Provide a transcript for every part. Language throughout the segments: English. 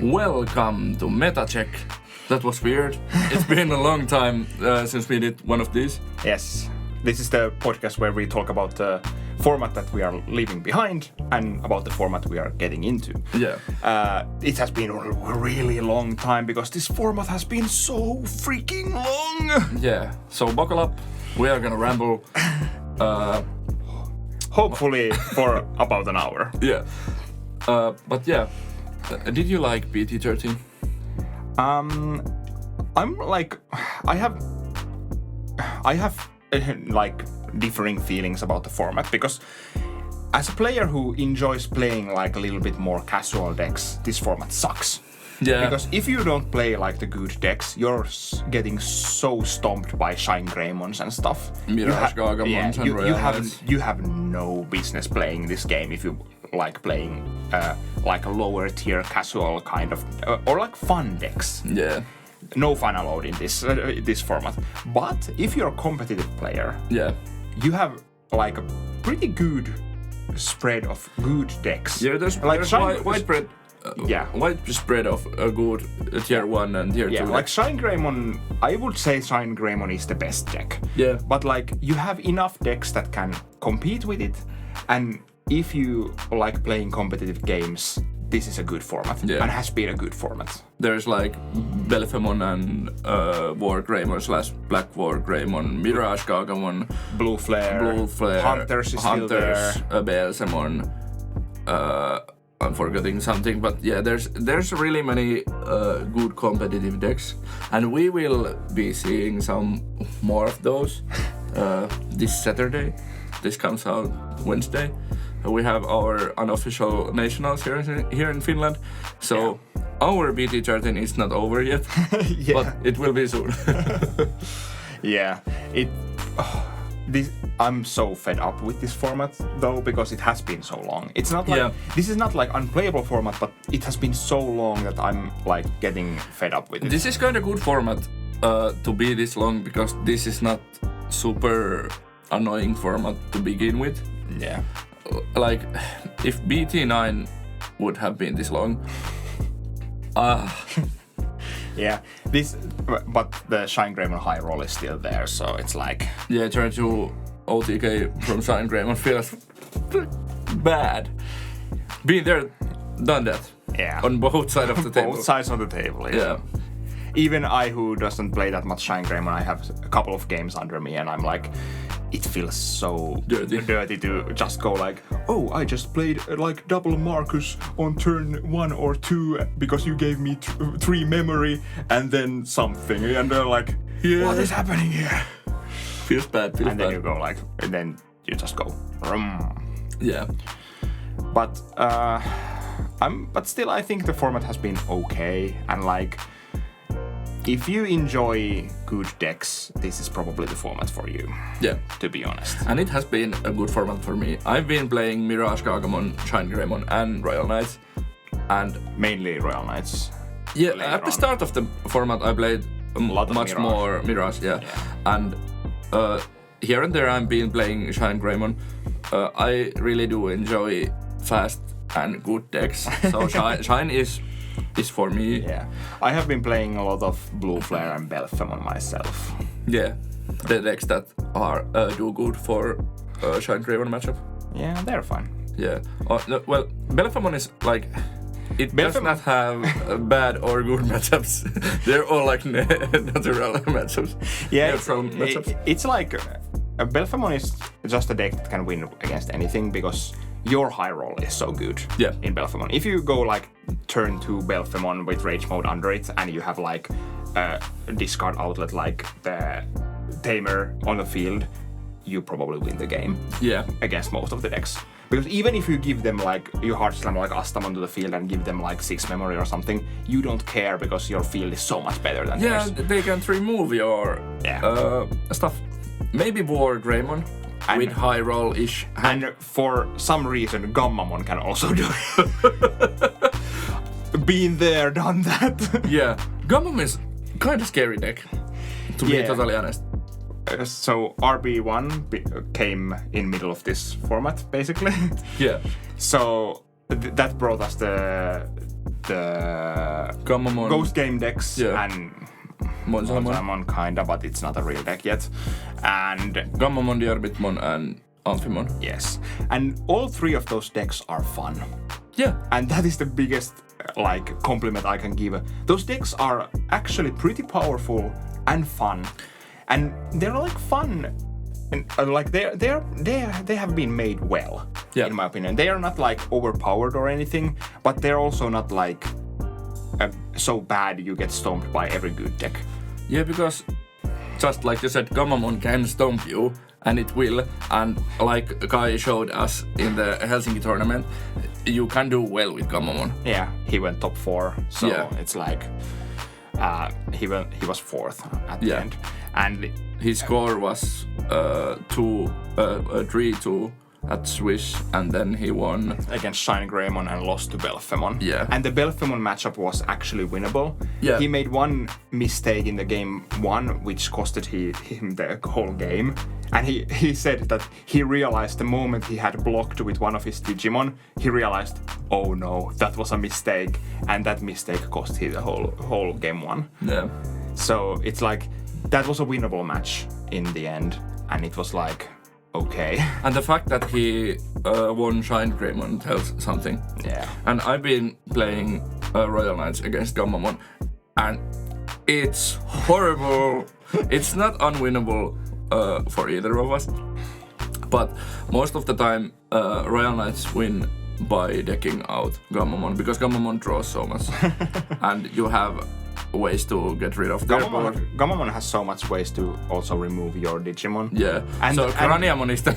Welcome to MetaCheck. That was weird. It's been a long time since we did one of these. Yes, this is the podcast where we talk about the format that we are leaving behind and about the format we are getting into. Yeah. It has been a really long time because this format has been so freaking long. Yeah, so buckle up. We are gonna ramble. Hopefully for about an hour. Yeah. But yeah, did you like BT13? I'm like, I have like differing feelings about the format because as a player who enjoys playing like a little bit more casual decks, this format sucks. Yeah. Because if you don't play like the good decks, you're getting so stomped by Shine Greymons and stuff. Mirage Gargamons and Royal Knights. You have no business playing this game if you like playing like a lower tier casual kind of or like fun decks. Yeah. No fun allowed in this format. But if you're a competitive player, Yeah. you have like a pretty good spread of good decks. Yeah, there's widespread. Widespread of a good tier 1 and tier 2. Yeah, like Shine Greymon, I would say Shine Greymon is the best deck. Yeah. But like, you have enough decks that can compete with it, and if you like playing competitive games, this is a good format, and has been a good format. There's like Belphemon and War Greymon / Black War Greymon, Mirage Gargamon, Blue Flare, Hunters is still there. Belphemon, I'm forgetting something, but yeah, there's really many good competitive decks, and we will be seeing some more of those this Saturday. This comes out Wednesday. We have our unofficial nationals here in Finland, so our BT13 is not over yet, but it will be soon. Yeah, I'm so fed up with this format though because it has been so long. It's not like this is not like unplayable format, but it has been so long that I'm like getting fed up with it. This is kind of good format to be this long because this is not super annoying format to begin with. Yeah. Like if BT9 would have been this long. Yeah, but the Shine Greymon high roll is still there, so it's like... Yeah, turn to OTK from Shine Greymon feels bad. Been there, done that. Yeah. On both sides of the table. Both sides of the table, yeah. Even I, who doesn't play that much Shine Greymon, I have a couple of games under me, and I'm like... It feels so dirty to just go like, oh, I just played like double Marcus on turn 1 or 2 because you gave me 3 memory and then something. And they're like, what is happening here? Feels bad. Then you go like, and then you just go, Yeah. But but still, I think the format has been okay, and like, if you enjoy good decks, this is probably the format for you. Yeah. To be honest. And it has been a good format for me. I've been playing Mirage Gargamon, Shine Greymon and Royal Knights. And mainly Royal Knights. Yeah, at the start of the format I played much more Mirage, yeah. And here and there I've been playing Shine Greymon. I really do enjoy fast and good decks. So Shine is for me. Yeah, I have been playing a lot of Blue Flare and Belphemon myself. Yeah, the decks that are do good for Shine Greymon matchup. Yeah, they're fun. Yeah. Well, Belphemon is like it does not have bad or good matchups. They're all like natural matchups. Yeah, matchups. It's like Belphemon is just a deck that can win against anything because your high roll is so good in Belphemon. If you go like turn 2 Belphemon with Rage Mode under it and you have like a discard outlet like the Tamer on the field, you probably win the game against most of the decks. Because even if you give them like, you hard slam like Astamon to the field and give them like 6 memory or something, you don't care because your field is so much better than theirs. Yeah, they can't remove your stuff. Maybe War Greymon. With high roll-ish. And for some reason, Gammamon can also do it. Been there, done that. Yeah. Gammamon is kind of scary deck, to be totally honest. So RB1 came in middle of this format, basically. Yeah. So that brought us the Gammamon. Ghost game decks, Yeah. and Monzaemon. Monzaemon kinda, but it's not a real deck yet. And Gammamon, Diarbitmon, and Amphimon. yes, and all three of those decks are fun. Yeah. And that is the biggest compliment I can give. Those decks are actually pretty powerful and fun, and they're like fun, and like they have been made well. Yeah. In my opinion, they are not like overpowered or anything, but they're also not like so bad you get stomped by every good deck. Yeah, because just like you said, Gammamon can stomp you, and it will. And like Kai showed us in the Helsinki tournament, you can do well with Gammamon. Yeah, he went top 4, so Yeah. it's like he was 4th at the end, and His score was 3-2 at Swiss, and then he won against Shine Greymon and lost to Belphemon. Yeah. And the Belphemon matchup was actually winnable. Yeah. He made one mistake in the game 1, which costed him the whole game. And he said that he realized the moment he had blocked with one of his Digimon, he realized, oh no, that was a mistake. And that mistake cost him the whole game 1. Yeah. So it's like, that was a winnable match in the end. And it was like, okay. And the fact that he won Shine Greymon tells something. Yeah. And I've been playing Royal Knights against Gammamon, and it's horrible. It's not unwinnable for either of us, but most of the time Royal Knights win by decking out Gammamon, because Gammamon draws so much, and you have ways to get rid of their board. Gammamon has so much ways to also remove your Digimon. Yeah, so Craniamon is the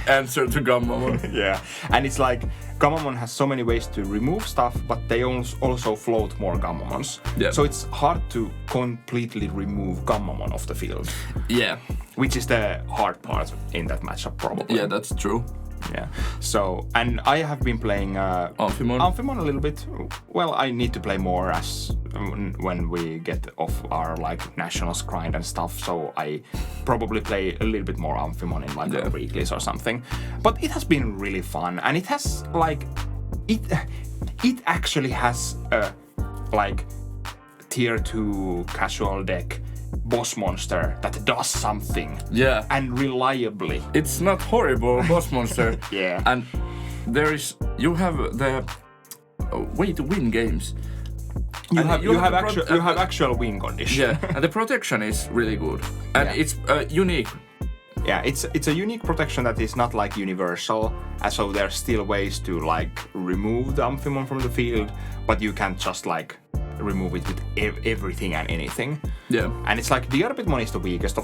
answer to Gammamon. Yeah, and it's like Gammamon has so many ways to remove stuff, but they also float more Gammamons. Yeah. So it's hard to completely remove Gammamon off the field. Yeah. Which is the hard part in that matchup, probably. Yeah, that's true. Yeah. So, and I have been playing Amphimon a little bit. Well, I need to play more as when we get off our like nationals grind and stuff. So I probably play a little bit more Amphimon in like weeklies or something. But it has been really fun, and it has like it actually has a like tier 2 casual deck boss monster that does something. Yeah. And reliably. It's not horrible boss monster. Yeah. And you have the way to win games. You have actual win condition. Yeah. And the protection is really good. And it's unique. Yeah, it's a unique protection that is not like universal, and so there's still ways to like remove the Amphimon from the field, but you can't just like remove it with everything and anything. Yeah. And it's like Diarbitmon is the weakest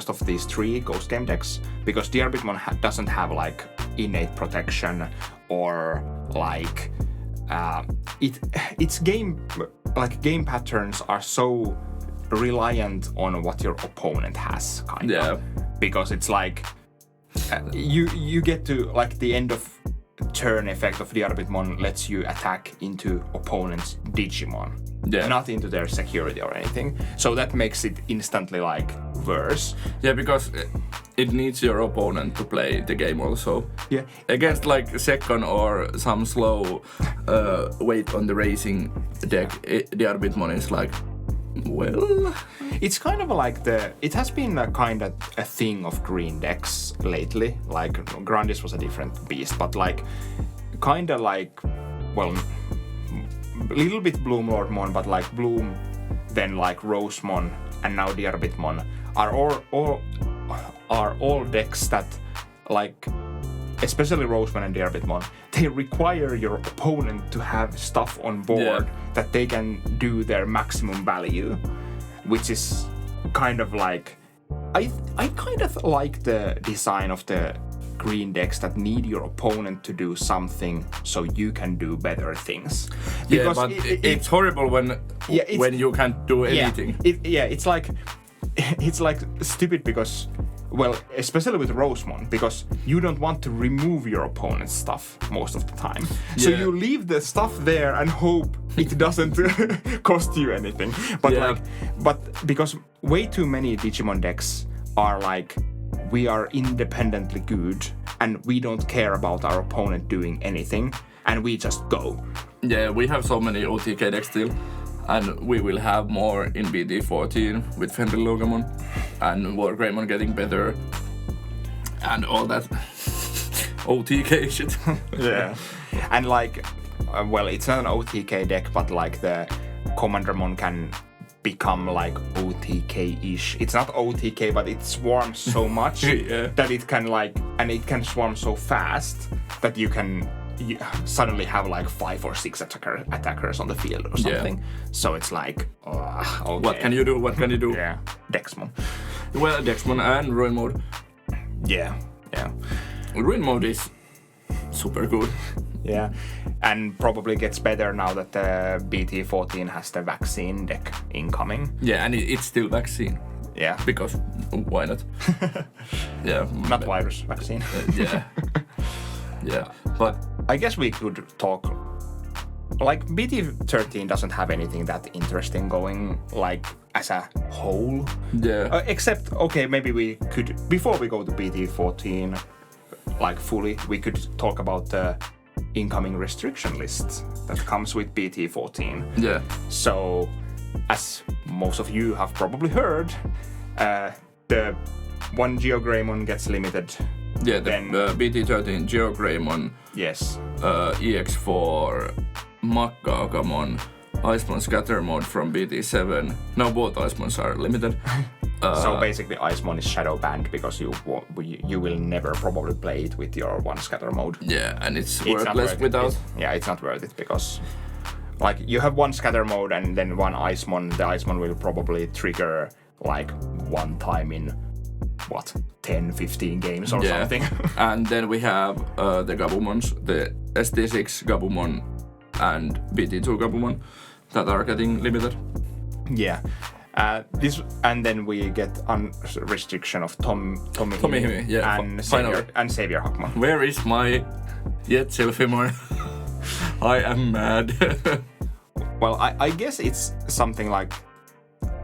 of these 3 ghost game decks, because Diarbitmon doesn't have like innate protection or like its game patterns are so reliant on what your opponent has, kind of. Because it's like you get to like the end of turn effect of Diarbitmon lets you attack into opponent's Digimon, not into their security or anything. So that makes it instantly like worse. Yeah, because it needs your opponent to play the game also. Yeah. Against like second or some slow weight on the racing deck, Diarbitmon is like, well, it's kind of like it has been a kind of a thing of green decks lately. Like Grandis was a different beast, but like kind of like, well, a little bit Bloom Lordmon, but like Bloom, then like Rosemon, and now Diarbitmon are all decks that like, especially Rosemon and Diarbitmon, they require your opponent to have stuff on board that they can do their maximum value, which is kind of like, I kind of like the design of the green decks that need your opponent to do something so you can do better things. Because but it's horrible when you can't do anything. It's like stupid because, well, especially with Rosemon, because you don't want to remove your opponent's stuff most of the time. So you leave the stuff there and hope it doesn't cost you anything. But because way too many Digimon decks are like, we are independently good and we don't care about our opponent doing anything and we just go. Yeah, we have so many OTK decks still. And we will have more in BT14 with Fenrir and Wargreymon getting better and all that OTK shit. Yeah. And like, well, it's not an OTK deck, but like the Commandermon can become like OTK-ish. It's not OTK, but it swarms so much that it can like, and it can swarm so fast that you can suddenly have like 5 or 6 attackers on the field or something. So it's like, okay. What can you do? Yeah, Dexmon. Well, Dexmon and Ruin Mode. Yeah. Ruin Mode is super good. Yeah, and probably gets better now that the BT14 has the vaccine deck incoming. Yeah, and it's still vaccine. Yeah. Because why not? Yeah. Not virus, vaccine. Yeah, but I guess we could talk. Like, BT13 doesn't have anything that interesting going, like, as a whole. Yeah. Except, okay, maybe we could, before we go to BT14, like, fully, we could talk about the incoming restriction list that comes with BT14. Yeah. So, as most of you have probably heard, the one Geogreymon gets limited. Yeah, the BT13 Geogreymon. Yes. EX4 Makkagamon, Icemon Scatter Mode from BT7. Now both Icemons are limited. So basically Icemon is shadow banned because you will never probably play it with your one scatter mode. Yeah, and it's worthless without. It's not worth it because like you have one scatter mode and then one Icemon. The Icemon will probably trigger like one time in 10-15 games or something. And then we have the Gabumons, the ST6 Gabumon and BT2 Gabumon that are getting limited. Yeah. This and then we get restriction of Tomihime yeah, and Savior Hakmon. Where is my Yet Selfimon? I am mad. Well, I guess it's something like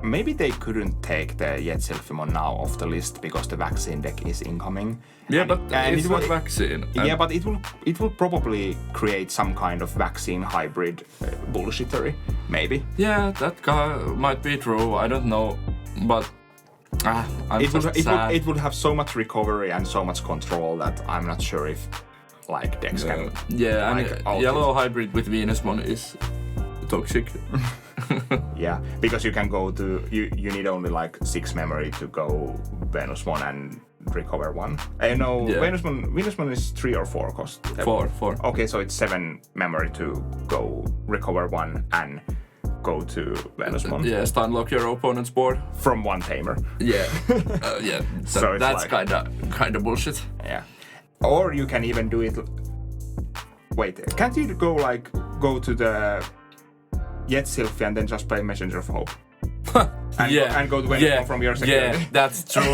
maybe they couldn't take the Yet Selfimon now off the list because the vaccine deck is incoming. Yeah, but it's not vaccine. Yeah, but it will probably create some kind of vaccine hybrid bullshittery, maybe. Yeah, that might be true. I don't know, but it would have so much recovery and so much control that I'm not sure if like decks can. Yeah, like, and yellow hybrid with Venusmon is toxic. Yeah, because you can go to you need only like 6 memory to go Venusmon and recover 1. Venusmon is 3 or 4 cost. 4. Okay, so it's 7 memory to go recover 1 and go to Venusmon. Yeah, stun lock your opponent's board from 1 tamer. Yeah, yeah. So that's like, kind of bullshit. Yeah, or you can even do it. Wait, can't you go to the Yet Sylphie and then just play Messenger of Hope? And go to Venusmon from your security. Yeah, that's true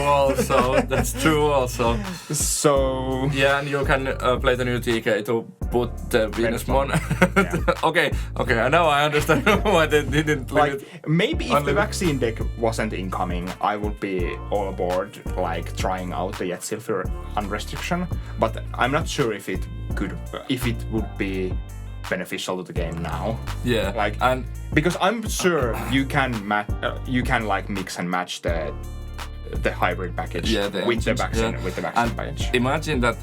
also. So yeah, and you can play the new TK to put the Venusmon. Okay, now I understand why they didn't limit. Like, maybe if the vaccine deck wasn't incoming, I would be all aboard, like trying out the Yet Sylphie unrestriction. But I'm not sure if it would be beneficial to the game now. Yeah, like, and because I'm sure you can like mix and match the hybrid package with the vaccine package. Imagine that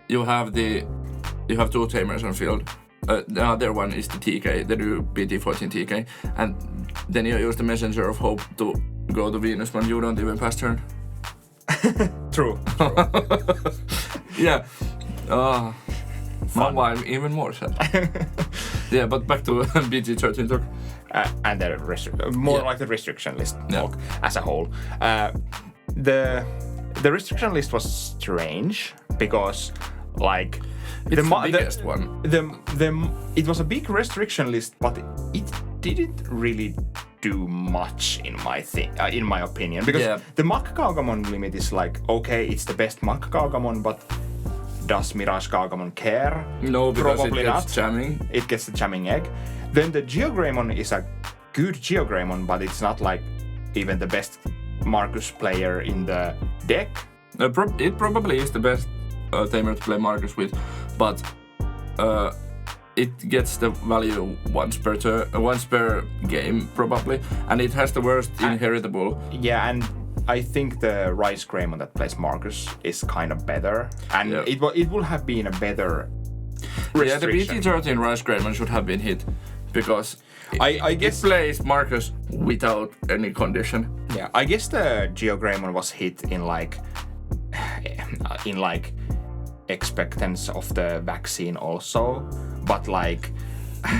you have 2 tamers on field. The other one is the TK, the new BT14 TK, and then you use the Messenger of Hope to go to Venusmon. You don't even pass turn. True. Yeah. Now I'm even more sad. Yeah, but back to BT13 talk. And the like the restriction list talk as a whole. The restriction list was strange because like it's the biggest one. It was a big restriction list, but it didn't really do much in my opinion, because the Makkagamon limit is like, okay, it's the best Makkagamon, but does Mirage Gargamon care? No, because probably it gets jamming. It gets the jamming egg. Then the Geogreymon is a good Geogreymon, but it's not like even the best Marcus player in the deck. It probably is the best tamer to play Marcus with, but it gets the value once per game probably, and it has the worst inheritable. Yeah, and I think the Rice Greymon that plays Marcus is kind of better, and it will have been a better restriction. Yeah, the BT13 Rice Greymon should have been hit, because I guess it plays Marcus without any condition. Yeah, I guess the Geo Greymon was hit in like expectance of the vaccine also, but like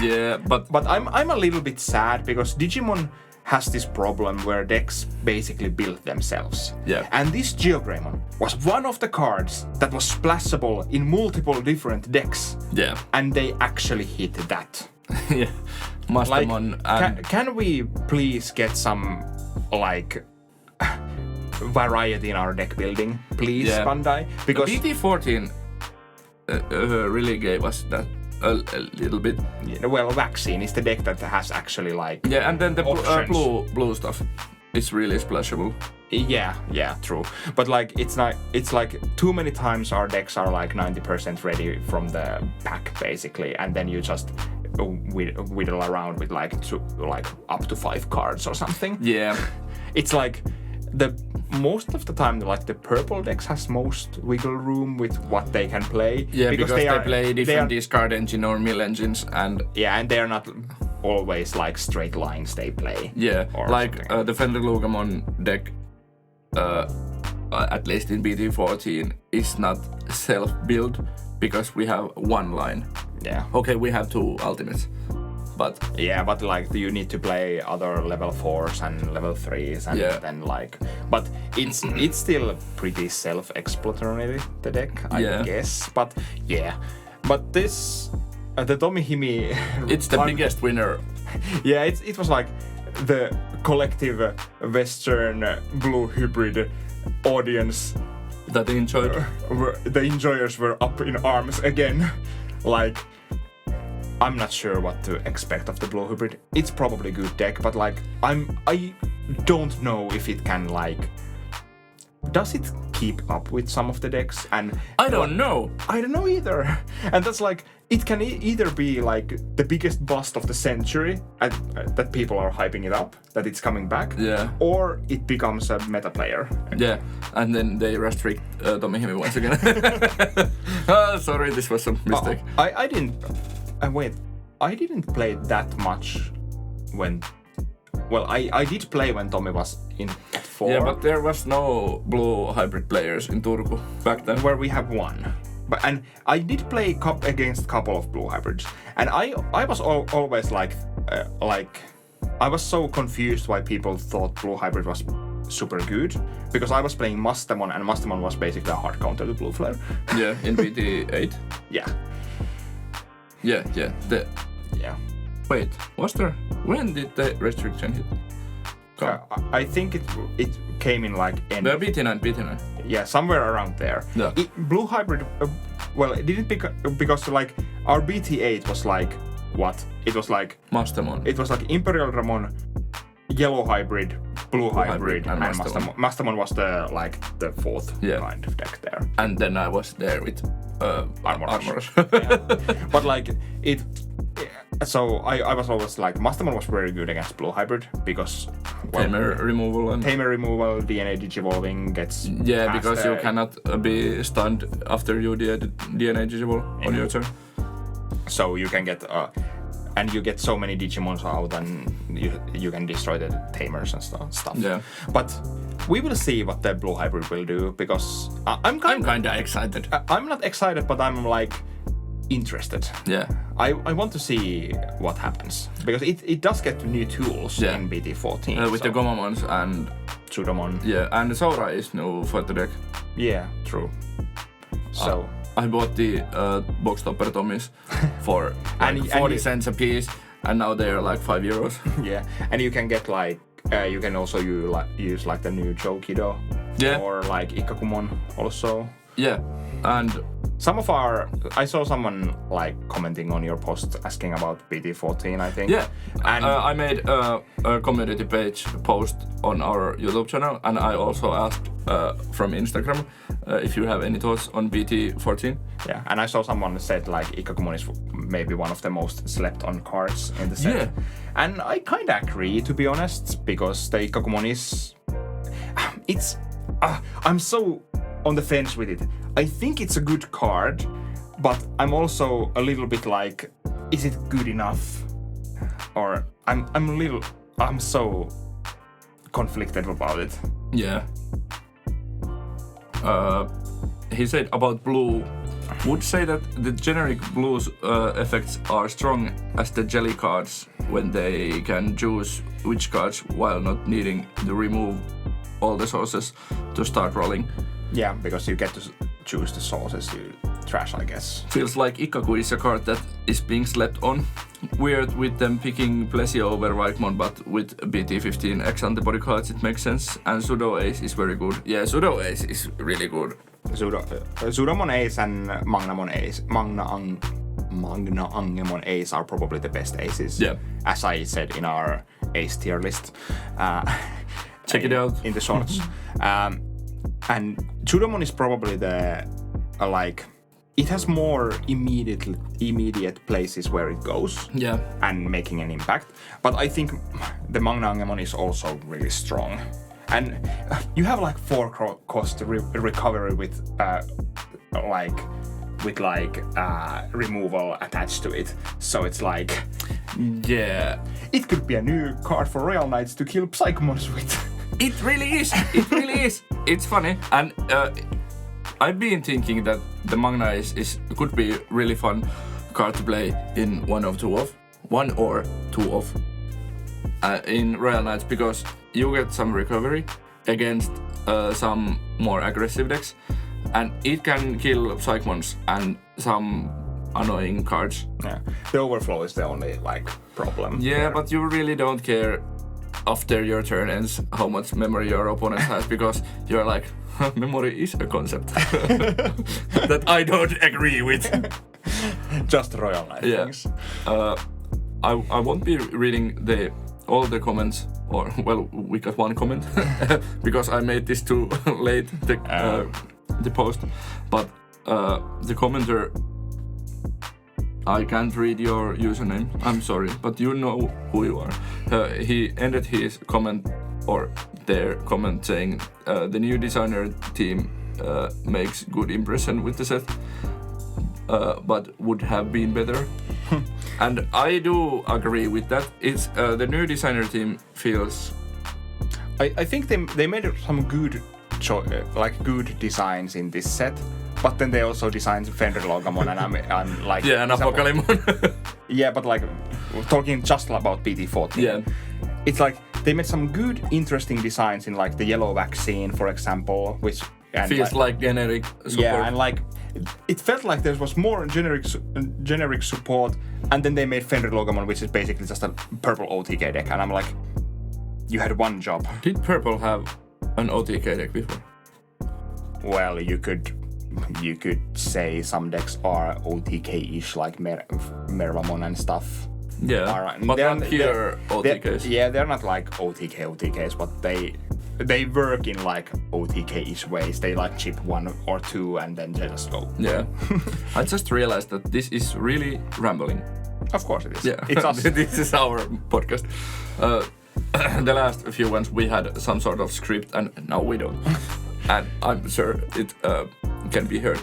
yeah, but I'm a little bit sad because Digimon has this problem where decks basically build themselves. Yeah. And this Geo Greymon was one of the cards that was splashable in multiple different decks. Yeah. And they actually hit that. Yeah. Mastamon can we please get some like variety in our deck building, please, Bandai? Because BT14 really gave us that a little bit. Yeah, well, Vaccine is the deck that has actually like and then the blue stuff is really splashable. Yeah, true. But like it's like too many times our decks are like 90% ready from the pack basically, and then you just whittle around with like up to 5 cards or something. Yeah. It's like the most of the time like the purple decks has most wiggle room with what they can play. Yeah, because they play different discard engine or mill engines, and and they're not always like straight lines they play. Yeah, like the Fenrir-Lugamon deck, at least in BT14, is not self-built because we have one line. Yeah. Okay, we have 2 ultimates. But like you need to play other level 4s and level 3s and then like, but it's still pretty self-explanatory, the deck, I guess. But this the Tomihimi it's the biggest winner. Yeah, it was like the collective Western blue hybrid audience that enjoyed. The enjoyers were up in arms again. Like, I'm not sure what to expect of the Blue Hybrid. It's probably a good deck, but like I don't know if it can like. Does it keep up with some of the decks? And I don't know. I don't know either. And that's like it can either be like the biggest bust of the century, that people are hyping it up, that it's coming back. Yeah. Or it becomes a meta player. Yeah, and then they restrict Tomihimi once again. Sorry, this was a mistake. I didn't. Wait, I didn't play that much when. Well, I did play when Tommy was in at 4. Yeah, but there was no blue hybrid players in Turku back then. Where we have one. And I did play against a couple of blue hybrids. And I was always like I was so confused why people thought blue hybrid was super good. Because I was playing Mastamon, and Mastamon was basically a hard counter to blue flare. Yeah, in BT8. Yeah. Yeah. Yeah. Wait, was there? When did the restriction hit? I think it came in like end. The BT9. Yeah, somewhere around there. Yeah. Blue hybrid. Well, it didn't because like our BT8 was like what? It was like Mastamon. It was like Imperial Ramon, Yellow hybrid, Blue hybrid, and Mastamon. Mastamon was the 4th kind of deck there. And then I was there with Armorers. But like it. So I was always like Mastamon was very good against blue hybrid because Tamer removal, DNA digivolving gets because you cannot be stunned after you DNA digivol on your turn. So you can get and you get so many Digimons out, and you can destroy the Tamers and stuff. Yeah. But we will see what the blue hybrid will do because I'm kind of excited. I'm not excited, but I'm like interested. Yeah. I want to see what happens because it does get new tools in BT14 with the Gomamons and Sudomon. Yeah, and Sora is new for the deck. Yeah, true. So I bought the box topper Tommies for 40 cents a piece, and now they are like €5. Yeah, and you can get like you can also use like the new Jokido or like Ikakumon also. Yeah, and I saw someone like commenting on your post asking about BT14, I think. Yeah, and I made a community page post on our YouTube channel, and I also asked from Instagram if you have any thoughts on BT14. Yeah, and I saw someone said like Ikkakumon is maybe one of the most slept on cards in the set. Yeah. And I kind of agree, to be honest, because the Ikkakumon is... I'm so on the fence with it. I think it's a good card, but I'm also a little bit like, is it good enough? Or I'm so conflicted about it. Yeah. He said about blue, would say that the generic blue's effects are strong as the jelly cards when they can choose which cards while not needing to remove all the sources to start rolling. Yeah, because you get to choose the sources you trash, I guess. Feels like Ikkaku is a card that is being slept on. Weird with them picking Plessia over Vaikmon, but with BT15 X antibody cards it makes sense. And Pseudo Ace is very good. Yeah, Pseudo Ace is really good. Pseudomon Ace and Magnamon Ace, Magna Angemon Ace are probably the best aces. Yeah. As I said in our ace tier list. Check it out. In the shorts. And Pseudomon is probably the, it has more immediate places where it goes. Yeah. And making an impact. But I think the Magna Angemon is also really strong. And you have like 4 cost recovery with removal attached to it. So it's like, yeah, it could be a new card for Royal Knights to kill Psychomons with. It really is. It really is. It's funny, and I've been thinking that the Magna could be really fun card to play in 1 or 2 of in Royal Knights, because you get some recovery against some more aggressive decks, and it can kill Psychmons and some annoying cards. Yeah, the overflow is the only problem. Yeah, there. But you really don't care after your turn ends how much memory your opponent has, because you're like, memory is a concept that I don't agree with. Just Royal Knight things. I won't be reading all the comments, or well, we got 1 comment because I made this too late, the post, but the commenter, I can't read your username, I'm sorry, but you know who you are. He ended his comment, or their comment, saying the new designer team makes good impression with the set, but would have been better. And I do agree with that. It's the new designer team feels... I think they made some good good designs in this set, but then they also designed Fenrir Logamon and like... Yeah, and Apocalypse. Yeah, but talking just about BT14. Yeah. It's like they made some good, interesting designs in the yellow vaccine, for example, which... And feels like generic support. Yeah, and it felt like there was more generic support, and then they made Fenrir Logamon, which is basically just a purple OTK deck, and I'm like, you had 1 job. Did purple have an OTK deck before? Well, you could say some decks are OTK-ish, like Mervamon and stuff. Yeah, but not pure OTKs. They're not like OTKs, but they work in OTK-ish ways. They chip 1 or 2 and then they just go. Yeah. I just realized that this is really rambling. Of course it is. Yeah. It's us. This is our podcast. The last few ones we had some sort of script, and now we don't. And I'm sure it can be heard.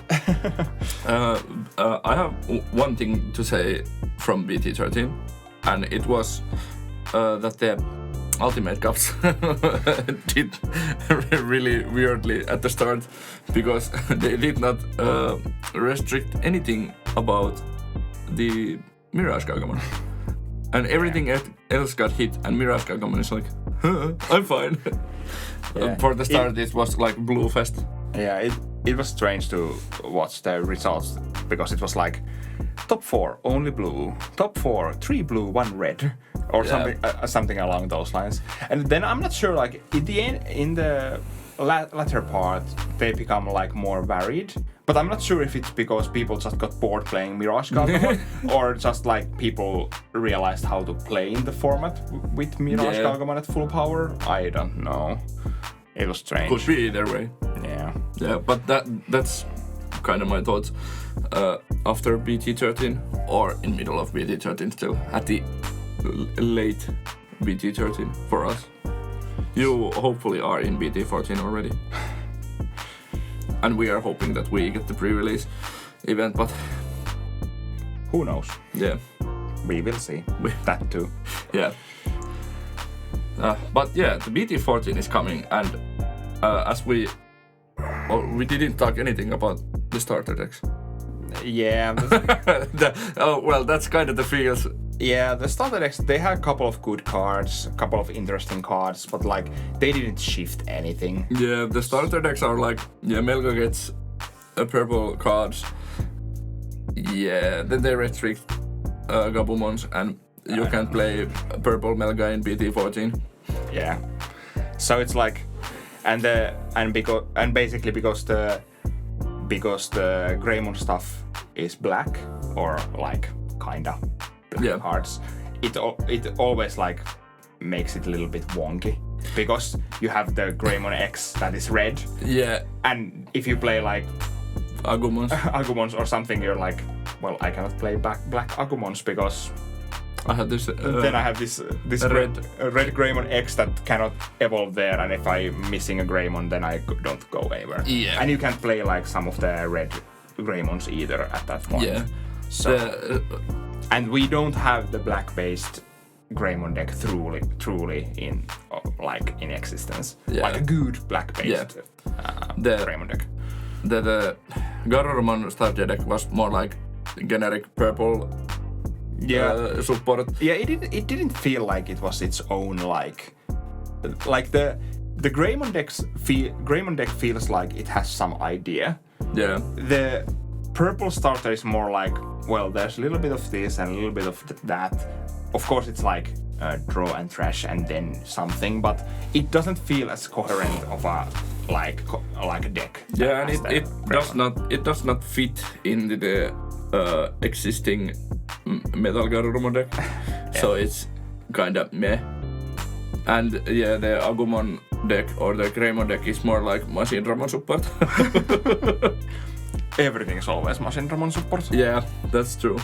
I have 1 thing to say from BT13, and it was that the Ultimate Cups did really weirdly at the start, because they did not restrict anything about the Mirage Gargamon. And everything else got hit, and Mirage Gargamon is like, I'm fine. Yeah. For the start, it was like Blue Fest. Yeah, it was strange to watch the results, because it was like top 4 only blue, top 4 3 blue 1 red, or something along those lines. And then I'm not sure, in the end, in the latter part, they become like more varied. But I'm not sure if it's because people just got bored playing Mirage Gargomon or just like people realized how to play in the format with Mirage Gargomon at full power. I don't know. It was strange. Could be either way. Yeah. Yeah, but that's kind of my thoughts. After BT13 or in middle of BT13 still, at the late BT13 for us. You hopefully are in BT14 already. And we are hoping that we get the pre-release event, but who knows? Yeah. We will see. That too. Yeah. But yeah, the BT14 is coming, and as we didn't talk anything about the starter decks. Yeah. Well, that's kind of the feels. Yeah, the starter decks, they had a couple of good cards, a couple of interesting cards, but like they didn't shift anything. Yeah, the starter decks are like, Melga gets purple cards. Yeah, then they restrict Gabumons, and you can play purple Melga in BT14. Yeah. So it's like, basically because the Greymon stuff is black, or like kinda black cards, it always like makes it a little bit wonky because you have the Greymon X that is red. Yeah. And if you play like Agumons or something, you're like, well, I cannot play black Agumons because I have this. Then I have this red Greymon X that cannot evolve there, and if I'm missing a Greymon, then I don't go anywhere. Yeah. And you can't play like some of the red Greymons either at that point. Yeah. So. And we don't have the black-based Greymon deck truly in existence. Yeah. Like a good black-based Greymon deck. The Garurumon starter deck was more like generic purple support. Yeah, it didn't feel like it was its own like the Greymon deck feels like it has some idea. Yeah. The purple starter is more like, well, there's a little bit of this and a little bit of that. Of course, it's like draw and trash and then something, but it doesn't feel as coherent of a like a deck. Yeah, and it does not fit into the existing Metal Garurumon deck, so it's kind of meh. And yeah, the Agumon deck or the Greymon deck is more like Machine Ramon support. Everything is always Machine Ramon support. Yeah, that's true.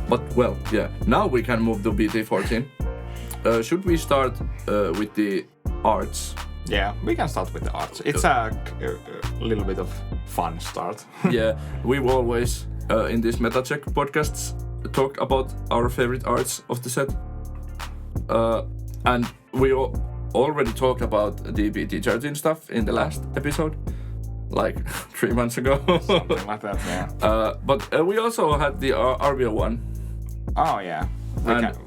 But well, yeah, now we can move to BT14. Should we start with the arts? Yeah, we can start with the arts. It's a little bit of fun start. Yeah, we've always, in these MetaCheck podcasts, talked about our favorite arts of the set. And we already talked about the BT13 stuff in the last episode. Like 3 months ago. Something like that, yeah. But we also had the RBO one. Oh yeah,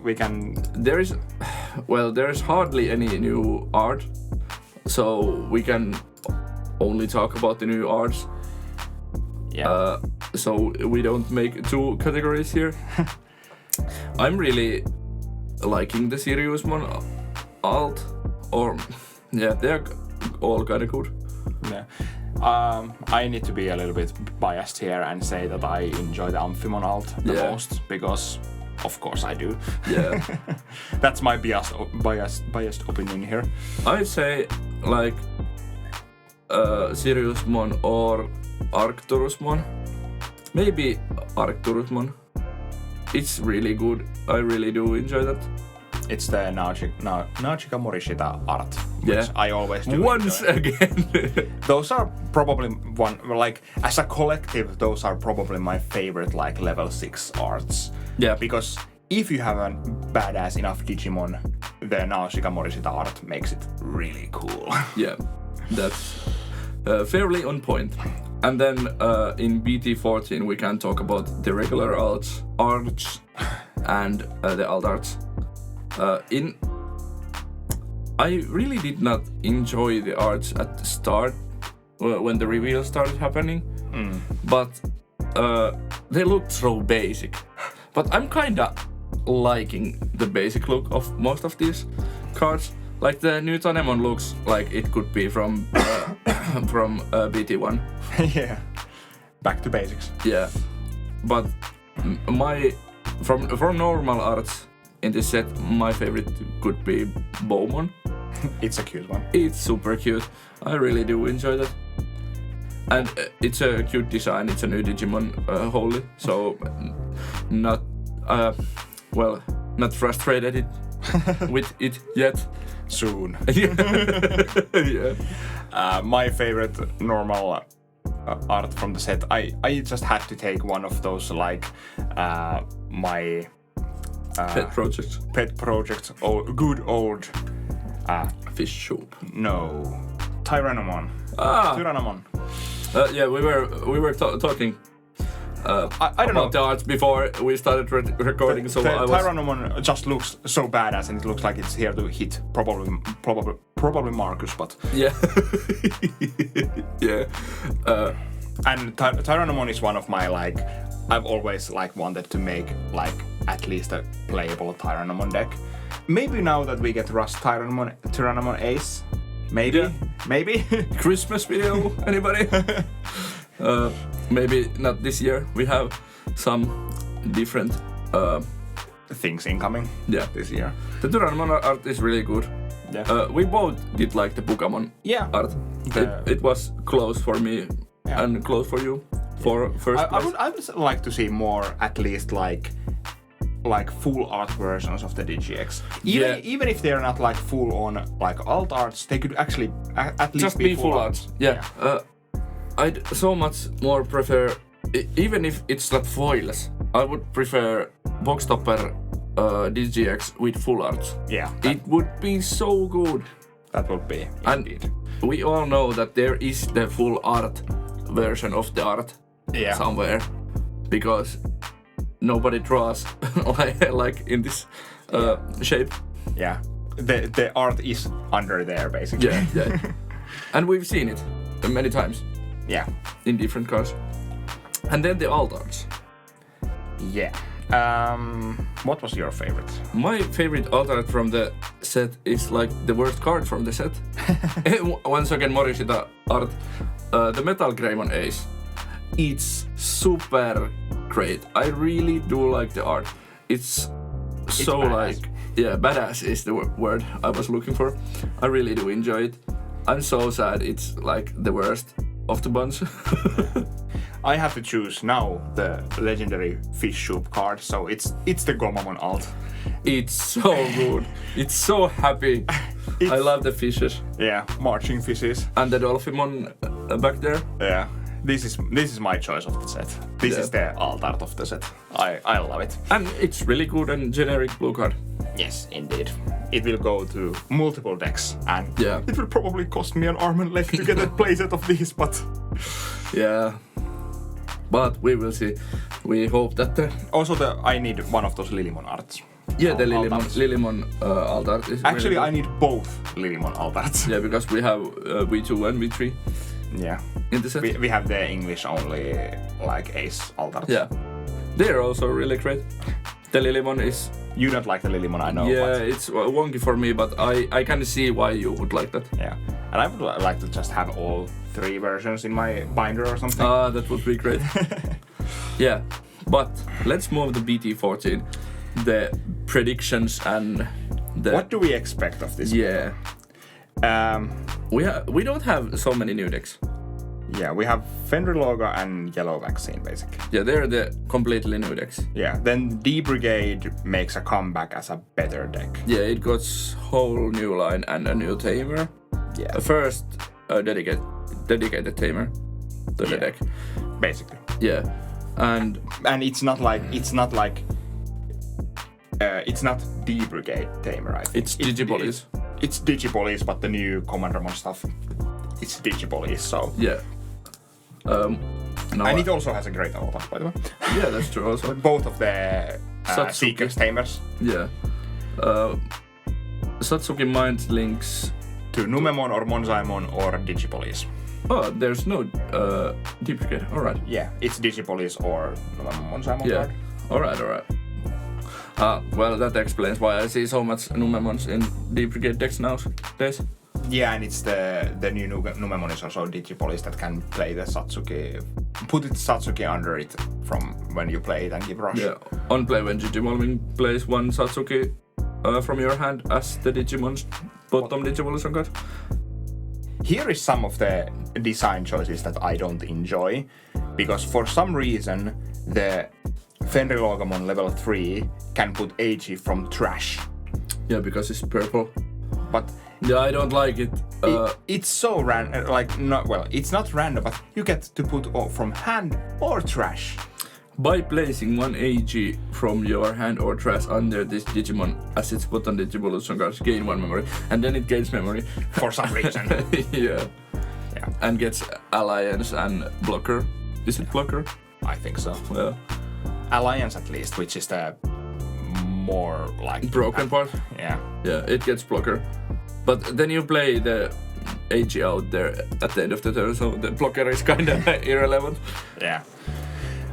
we can. There is hardly any new art, so we can only talk about the new arts. Yeah. So we don't make two categories here. I'm really liking the Siriusmon alt, or yeah, they're all kind of good. Yeah. I need to be a little bit biased here and say that I enjoy the Amphimon alt the most because, of course, I do. Yeah, that's my biased opinion here. I'd say like Siriusmon or Arcturusmon. Maybe Arcturusmon. It's really good. I really do enjoy that. It's the Naujika Morishita art, which I always do. Once again. Those are probably as a collective, those are probably my favorite level 6 arts. Yeah. Because if you have a badass enough Digimon, the Naujika Morishita art makes it really cool. Yeah, that's fairly on point. And then in BT14 we can talk about the regular arts and the alt arts. I really did not enjoy the arts at the start when the reveal started happening, but they looked so basic. But I'm kinda liking the basic look of most of these cards. Like the new Tanemon looks like it could be from BT1. Yeah. Back to basics. Yeah. But from normal arts in this set, my favorite could be Bowmon. It's a cute one. It's super cute. I really do enjoy that. And it's a cute design. It's a new Digimon wholly, so not frustrated with it yet. Soon. Yeah. My favorite normal art from the set. I just had to take one of those like my pet projects. Pet projects. Good old fish soup. No, Tyrannomon. Tyrannomon. Yeah, we were talking. I don't know about the art before we started recording. So Tyrannomon just looks so badass, and it looks like it's here to hit probably Marcus, but yeah, yeah. And Tyrannomon is one of my like. I've always like wanted to make like at least a playable Tyrannomon deck. Maybe now that we get Rust Tyrannomon Ace. Maybe. Christmas video, anybody? Maybe not this year. We have some different things incoming. Yeah, this year. The Tyrannomon art is really good. Yeah. We both did like the Pokémon art. It was close for me and close for you for first place. I would like to see more, at least like full art versions of the DGX. Even if they're not like full on like alt arts, they could actually at least just be full arts. Yeah. I'd so much more prefer, even if it's not foils, I would prefer box topper DGX with full arts. Yeah. It would be so good. That would be indeed. And we all know that there is the full art version of the art somewhere, because nobody draws like in this shape. Yeah, the art is under there basically. Yeah. And we've seen it many times. Yeah, in different cars. And then the alt arts. Yeah. What was your favorite? My favorite alt art from the set is like the worst card from the set. Once again, Morishita art. The Metal Greymon Ace. It's super great. I really do like the art. It's so badass. Badass is the word I was looking for. I really do enjoy it. I'm so sad it's like the worst of the bunch. I have to choose now the legendary fish soup card, so it's the Gomamon alt. It's so good. It's so happy. I love the fishes. Yeah, marching fishes. And the Dolphimon back there. Yeah. This is my choice of the set. This is the alt art of the set. I love it. And it's really good and generic blue card. Yes, indeed. It will go to multiple decks, and it will probably cost me an arm and leg to get a playset of these, but... Yeah. But we will see. We hope that... Also, I need one of those Lilymon arts. Yeah, the Lilymon alt art is actually really I need both Lilymon alt arts. Yeah, because we have V2 and V3. Yeah. In the set. We have the English only, like, Ace alt arts. Yeah. They're also really great. The Lilymon is... You don't like the Lilymon, I know. Yeah, it's wonky for me, but I can see why you would like that. Yeah. And I would like to just have all 3 versions in my binder or something. That would be great. Yeah. But let's move to BT14. The predictions and the... What do we expect of this? Yeah. We don't have so many new decks. Yeah, we have Fenrir Logo and Yellow Vaccine, basically. Yeah, they're the completely new decks. Yeah, then D Brigade makes a comeback as a better deck. Yeah, it got whole new line and a new tamer. Yeah. First dedicated tamer to the deck. Basically. Yeah. And it's not D Brigade tamer, I think. It's Digipolice. It's Digipolice, but the new Commandermon stuff, it's Digipolice, so... Yeah. And it also has a great alt, by the way. Yeah, that's true also. Both of the Seekers tamers. Yeah. Satsuki Mind links... to Numemon or Monzaimon or Digipolice. Oh, there's no Deep Brigade. Alright. Yeah, it's Digipolice or Numemon Monzaimon card. Alright. Well, that explains why I see so much Numemons in Deep Brigade decks nowadays. Yeah, and it's the new Numemon is also Digipolis that can play the Satsuki, put its Satsuki under it from when you play it and give rush. Yeah, on play when Digivolving plays one Satsuki from your hand as the Digimon's bottom Digivolution card. Here is some of the design choices that I don't enjoy, because for some reason the Fenrilogamon level 3 can put AG from trash. Yeah, because it's purple. But yeah, I don't like it. It's so random, it's not random, but you get to put from hand or trash. By placing one AG from your hand or trash under this Digimon as its bottom Digivolution cards, gain 1 memory, and then it gains memory. For some reason. Yeah. And gets Alliance and Blocker. Is it Blocker? I think so. Yeah. Alliance at least, which is the more like... broken part? Yeah. Yeah, it gets Blocker. But then you play the AG out there at the end of the turn, so the Blocker is kinda irrelevant. Yeah.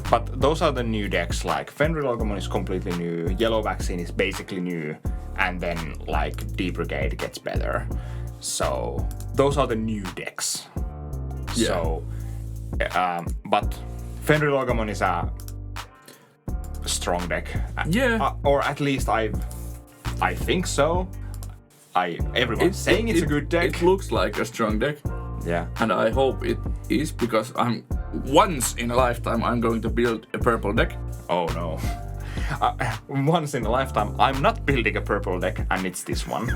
But those are the new decks, like Fenrilogamon is completely new, Yellow Vaccine is basically new, and then like Deep Brigade gets better. So those are the new decks. Yeah. So, but Fenrilogamon is a strong deck. Yeah. Or at least I think so. Everyone's saying it's a good deck. It looks like a strong deck. Yeah. And I hope it is, because once in a lifetime I'm going to build a purple deck. Oh no. Once in a lifetime I'm not building a purple deck, and it's this one.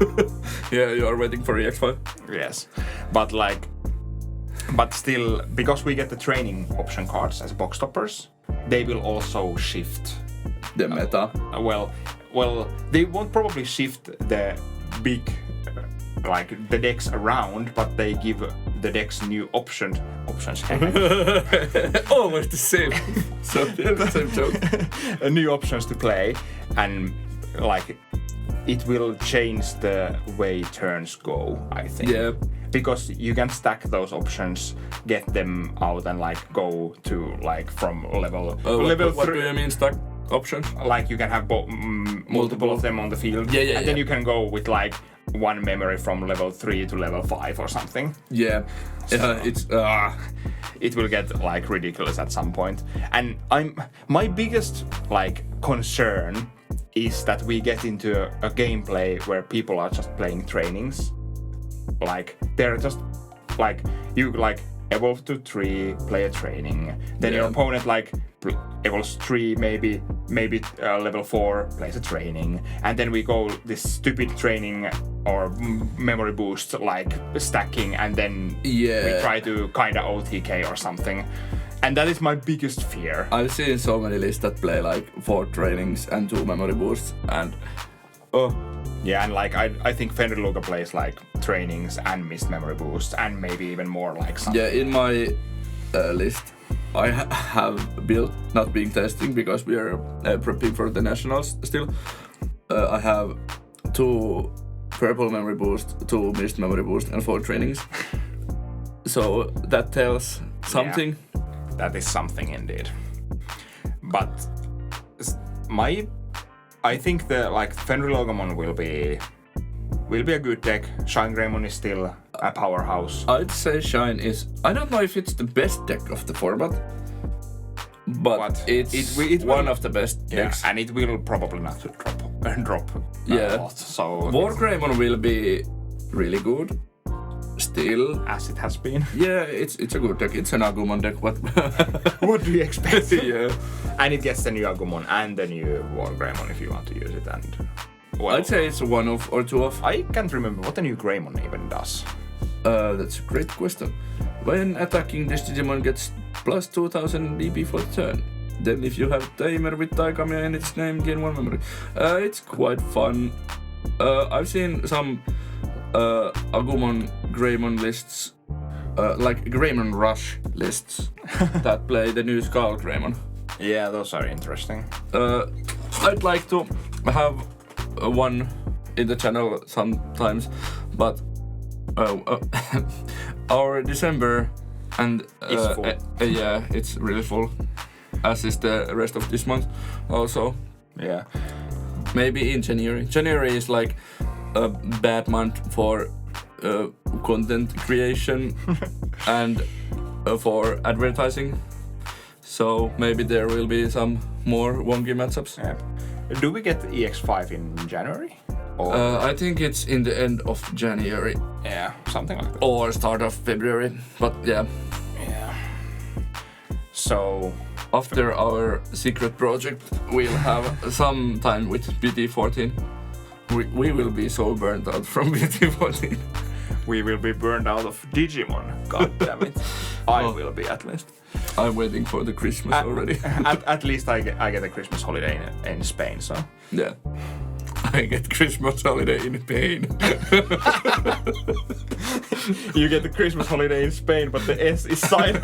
Yeah, you are waiting for EX5? Yes. But still, because we get the training option cards as box toppers, they will also shift the meta. Well, they won't probably shift the big the decks around, but they give the decks new options. Always the same. So the same joke. New options to play, and it will change the way turns go, I think. Yeah. Because you can stack those options, get them out, and go to from level level 3. What do you mean stack options? Like you can have multiple of them on the field. Yeah. And then you can go with 1 memory from level 3 to level 5 or something. Yeah. So it will get ridiculous at some point. And my biggest concern is that we get into a gameplay where people are just playing trainings. They're just you evolve to 3, play a training. Then your opponent evolves 3, maybe level 4, plays a training. And then we go this stupid training or memory boost stacking, and then we try to kinda OTK or something. And that is my biggest fear. I've seen so many lists that play 4 trainings and 2 memory boosts, and yeah, and I think Fenriluga plays trainings and missed memory boosts, and maybe even more something. Yeah, in my list I have built, not being testing because we are prepping for the nationals still. I have 2 purple memory boost, 2 missed memory boost, and 4 trainings. So that tells something. Yeah, that is something indeed. But I think the Fenrilogamon will be a good deck. Shine Greymon is still a powerhouse. I'd say Shine is... I don't know if it's the best deck of the format, but it's one of the best decks. And it will probably not drop a lot. So War Greymon will be really good. Still, as it has been. Yeah, it's a good deck. It's an Agumon deck. What do you expect? Yeah. And it gets the new Agumon and the new War Greymon if you want to use it. And I'd say it's 1 off or 2 off. I can't remember what the new Greymon even does. That's a great question. When attacking, this Digimon gets plus 2000 DP for the turn. Then if you have Tamer with Taikamiya in its name, gain 1 memory. It's quite fun. I've seen some Agumon Greymon lists, Greymon Rush lists that play the new Skull Greymon. Yeah, those are interesting. I'd like to have one in the channel sometimes, but our December and it's full. Yeah, it's really full, as is the rest of this month also. Yeah, maybe in January. January is like a bad month for content creation and for advertising. So maybe there will be some more wonky matchups. Yeah. Do we get EX5 in January? Or I think it's in the end of January. Yeah, something like that. Or start of February. But yeah. Yeah. So after our secret project, we'll have some time with BT14. We will be so burnt out from BT14. We will be burned out of Digimon. God damn it. I will be at least. I'm waiting for the Christmas already. At least I get a Christmas holiday in Spain, so. Yeah. I get Christmas holiday in Spain. You get the Christmas holiday in Spain, but the S is silent.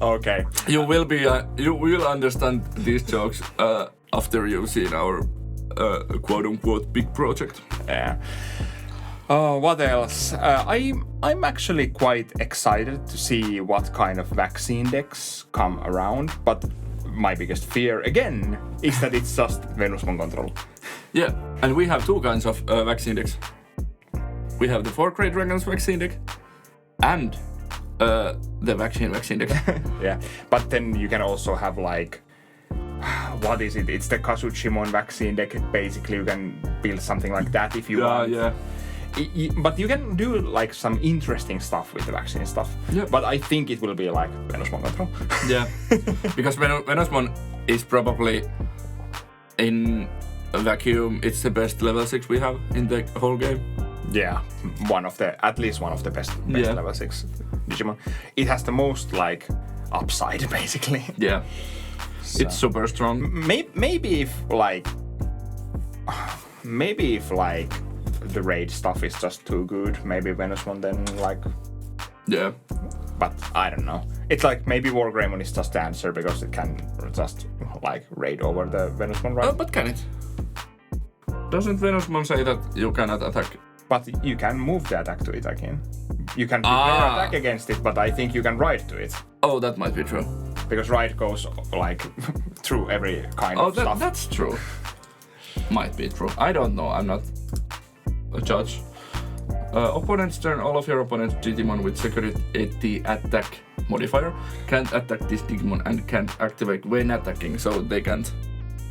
Okay. You will understand these jokes after you've seen our quote-unquote big project. Yeah. What else? I'm actually quite excited to see what kind of vaccine decks come around, but my biggest fear again is that it's just Venusmon control. Yeah, and we have two kinds of vaccine decks. We have the 4th grade Dragons vaccine deck and the vaccine deck. Yeah, but then you can also have like, what is it? It's the Kazuchimon vaccine deck. Basically, you can build something like that if you want. Yeah. But you can do like some interesting stuff with the vaccine stuff. Yeah. But I think it will be like Venusmon control. Yeah, because Venusmon is probably in a vacuum. It's the best level 6 we have in the whole game. Yeah, at least one of the best level 6 Digimon. It has the most like upside basically. Yeah, so. It's super strong. Maybe if the raid stuff is just too good, maybe Venusmon then like. Yeah. But I don't know. It's like maybe Wargreymon is just the answer because it can just like raid over the Venusmon, right? But can it? Doesn't Venusmon say that you cannot attack? But you can move the attack to it again. You can prepare attack against it, but I think you can ride to it. Oh, that might be true. Because ride goes like through every kind of stuff. That's true. Might be true. I don't know. I'm not a judge. Opponents turn. All of your opponents' Digimon with security attack modifier can't attack this Digimon and can't activate when attacking, so they can't.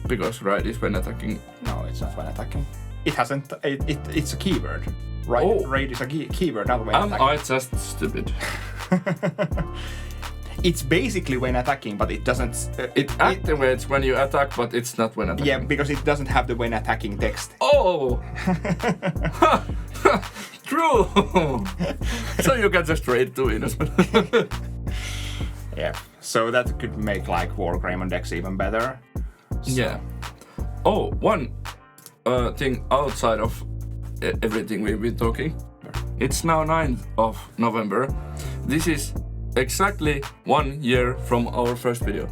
Because ride is when attacking. No, it's not when attacking. It hasn't. It's a keyword. Right? Oh. Raid is a keyword, not when attacking. I'm just stupid. It's basically when attacking, but it doesn't. It activates when you attack, but it's not when attacking. Yeah, because it doesn't have the when attacking text. Oh! True! So you can just raid to Venusmon. Yeah, so that could make like Wargreymon decks even better. So. Yeah. Oh, one thing outside of everything we've been talking. It's now 9th of November. This is exactly 1 year from our first video.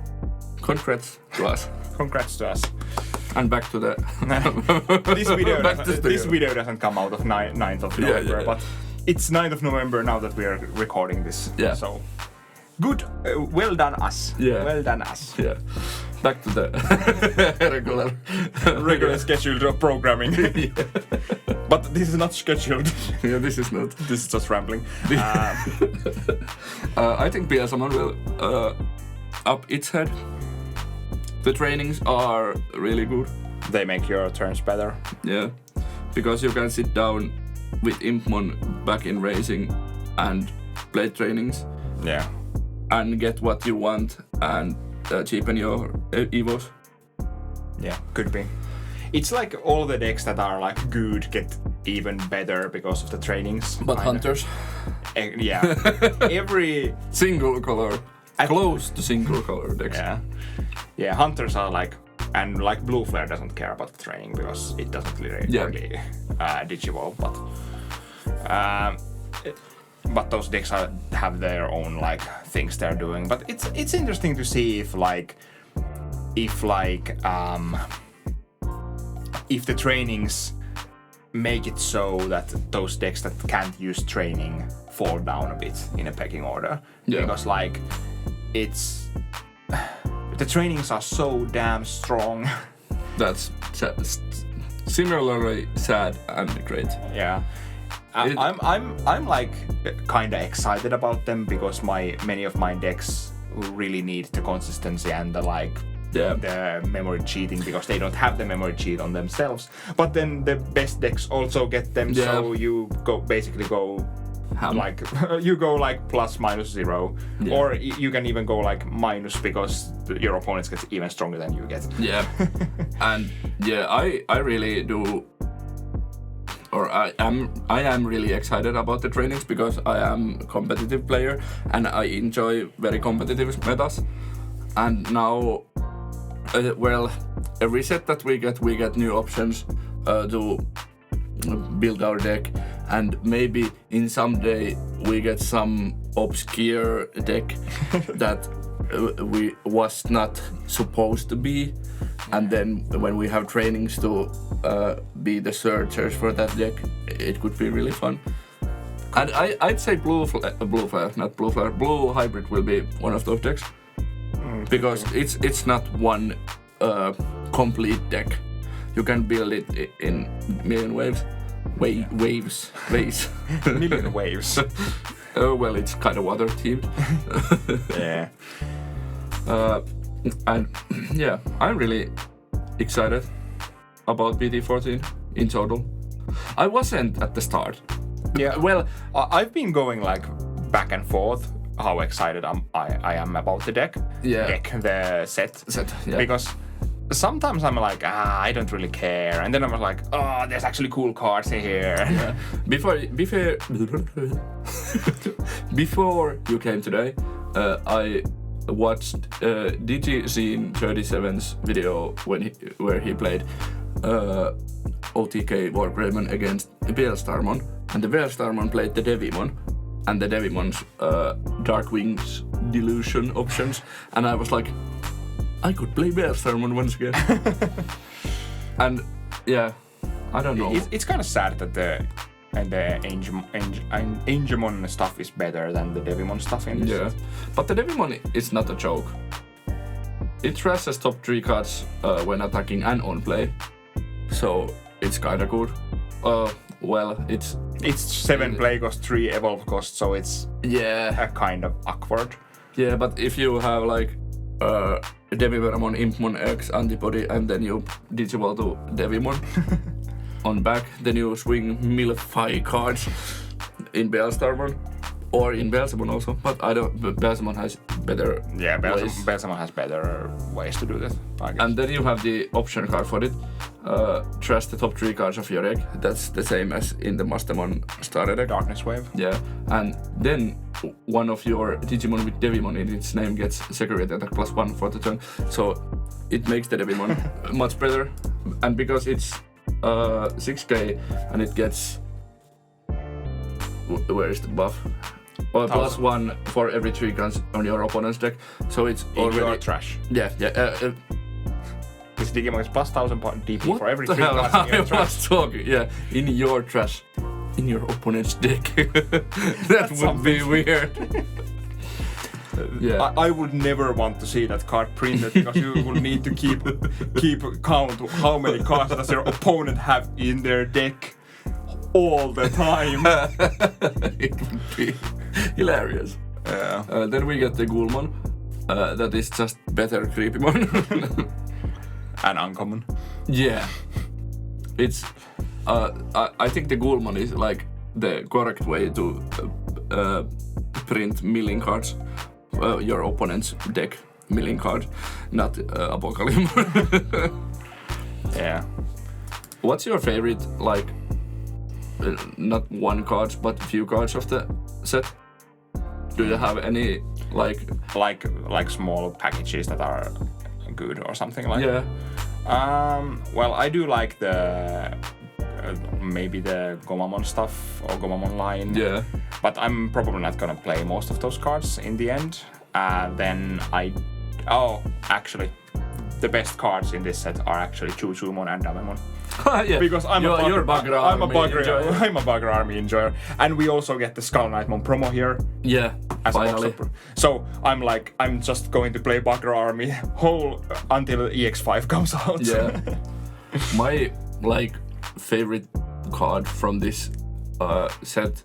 Congrats to us. Congrats to us. And back to the... this video doesn't come out of 9th of November, but it's 9th of November now that we are recording this. Yeah. So, good. Well done us. Yeah. Well done us. Yeah. Back to the regular scheduled programming. Yeah. But this is not scheduled. Yeah, this is not. This is just rambling. I think BSMon will up its head. The trainings are really good. They make your turns better. Yeah, because you can sit down with Impmon back in racing and play trainings. Yeah. And get what you want and cheapen your evos. Yeah, could be. It's like all the decks that are like good get even better because of the trainings. But hunters? Yeah. Every... Single color. Close to single color decks. Yeah. Yeah, hunters are like... And like Blue Flare doesn't care about the training because it doesn't really digivolve, but those decks have their own like things they're doing. But it's interesting to see if the trainings make it so that those decks that can't use training fall down a bit in a pecking order. Yeah. Because like the trainings are so damn strong. That's similarly sad and great. Yeah. I'm like kind of excited about them because many of my decks really need the consistency and the memory cheating because they don't have the memory cheat on themselves. But then the best decks also get them, so you basically go like you go like plus minus 0, or you can even go like minus because your opponents get even stronger than you get. Yeah, and I really do. Or I am really excited about the trainings because I am a competitive player and I enjoy very competitive metas. And now, every set that we get new options to build our deck, and maybe in some day we get some obscure deck that we was not supposed to be. And then when we have trainings to be the searchers for that deck, it could be really fun. And I'd say blue hybrid will be one of those decks because it's not one complete deck. You can build it in million waves. Million waves. Oh well, it's kind of water themed. Yeah. And yeah, I'm really excited about BT14 in total. I wasn't at the start. Yeah, well, I've been going like back and forth how excited I am about the deck. Yeah. The set. Yeah. Because sometimes I'm like, I don't really care. And then I'm like, oh, there's actually cool cards in here. Yeah. Before you came today, I watched Digimon37's video where he played OTK Wargreymon against Belstarmon, and the Belstarmon played the Devimon, and the Devimon's Dark Wings Delusion options, and I was like, I could play Belstarmon once again. And yeah, I don't know. It's kind of sad that the Angemon stuff is better than the Devimon stuff in this. Yeah, but the Devimon is not a joke. It trashes top 3 cards when attacking and on play, so it's kinda good. Well, it's 7 play cost, 3 evolve cost, so it's a kind of awkward. Yeah, but if you have like Deviveramon, Impmon X antibody, and then you Digivolve to Devimon on back, then you swing Milfy cards in Belstarmon or in Belzemon also, but Belzemon has better ways. Belzemon has better ways to do that, I guess. And then you have the option card for it. Trash the top 3 cards of your deck. That's the same as in the Mastemon starter deck. Darkness Wave. Yeah, and then one of your Digimon with Devimon in its name gets Security Attack +1 for the turn. So it makes the Devimon much better. And because it's 6k and it gets... Where is the buff? +1 for every 3 cards on your opponent's deck. So it's already... your trash. Yeah. This Digimon is +1000 DP what for every the 3 hell cards in your trash. I was talking, in your trash. In your opponent's deck. That would be weird. Yeah. I would never want to see that card printed because you will need to keep count of how many cards does your opponent have in their deck all the time. It would be hilarious. Yeah. Then we get the Ghoulmon. That is just better Creepymon. And uncommon. Yeah. It's... I think the Ghoulmon is like the correct way to print milling cards. Your opponent's deck milling card, not Apocalypse. Yeah. What's your favorite, like, not one card, but few cards of the set? Do you have any, like small packages that are good or something like that? Yeah. Well, I do like the maybe the Gomamon stuff or Gomamon line. Yeah. But I'm probably not gonna play most of those cards in the end. Then actually, the best cards in this set are actually Choo-Choo-Mon and Damemon. Yeah. Because I'm a Bugger Army enjoyer. And we also get the Skull Knightmon promo here. Yeah, finally. So I'm just going to play Bugger Army whole until EX5 comes out. Yeah. My favorite card from this set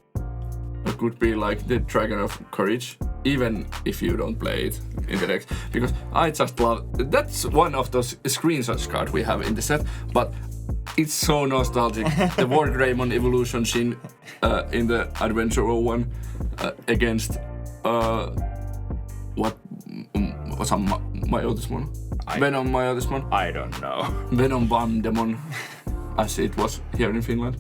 could be like the Dragon of Courage, even if you don't play it in the decks, because I just love. That's one of those screenshots cards we have in the set, but it's so nostalgic. The War Greymon Evolution Shin in the Adventure 01 against what was Myotismon? Venom Myotismon? I don't know. Venom Bandemon, as it was here in Finland.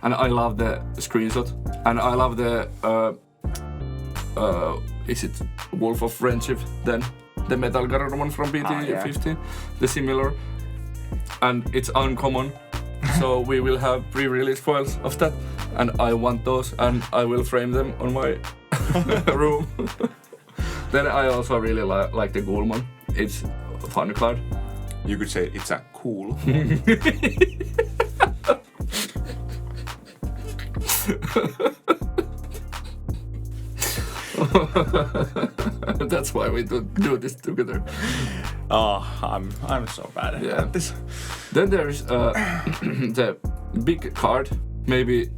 And I love the screenshot. And I love the is it Wolf of Friendship then? The Metal Garurumon from BT13, the similar. And it's uncommon. So we will have pre-release files of that. And I want those and I will frame them on my room. Then I also really like the Ghoulmon. It's a fun card. You could say it's a cool. That's why we do this together. Oh, I'm so bad at this. Then there's the big card, maybe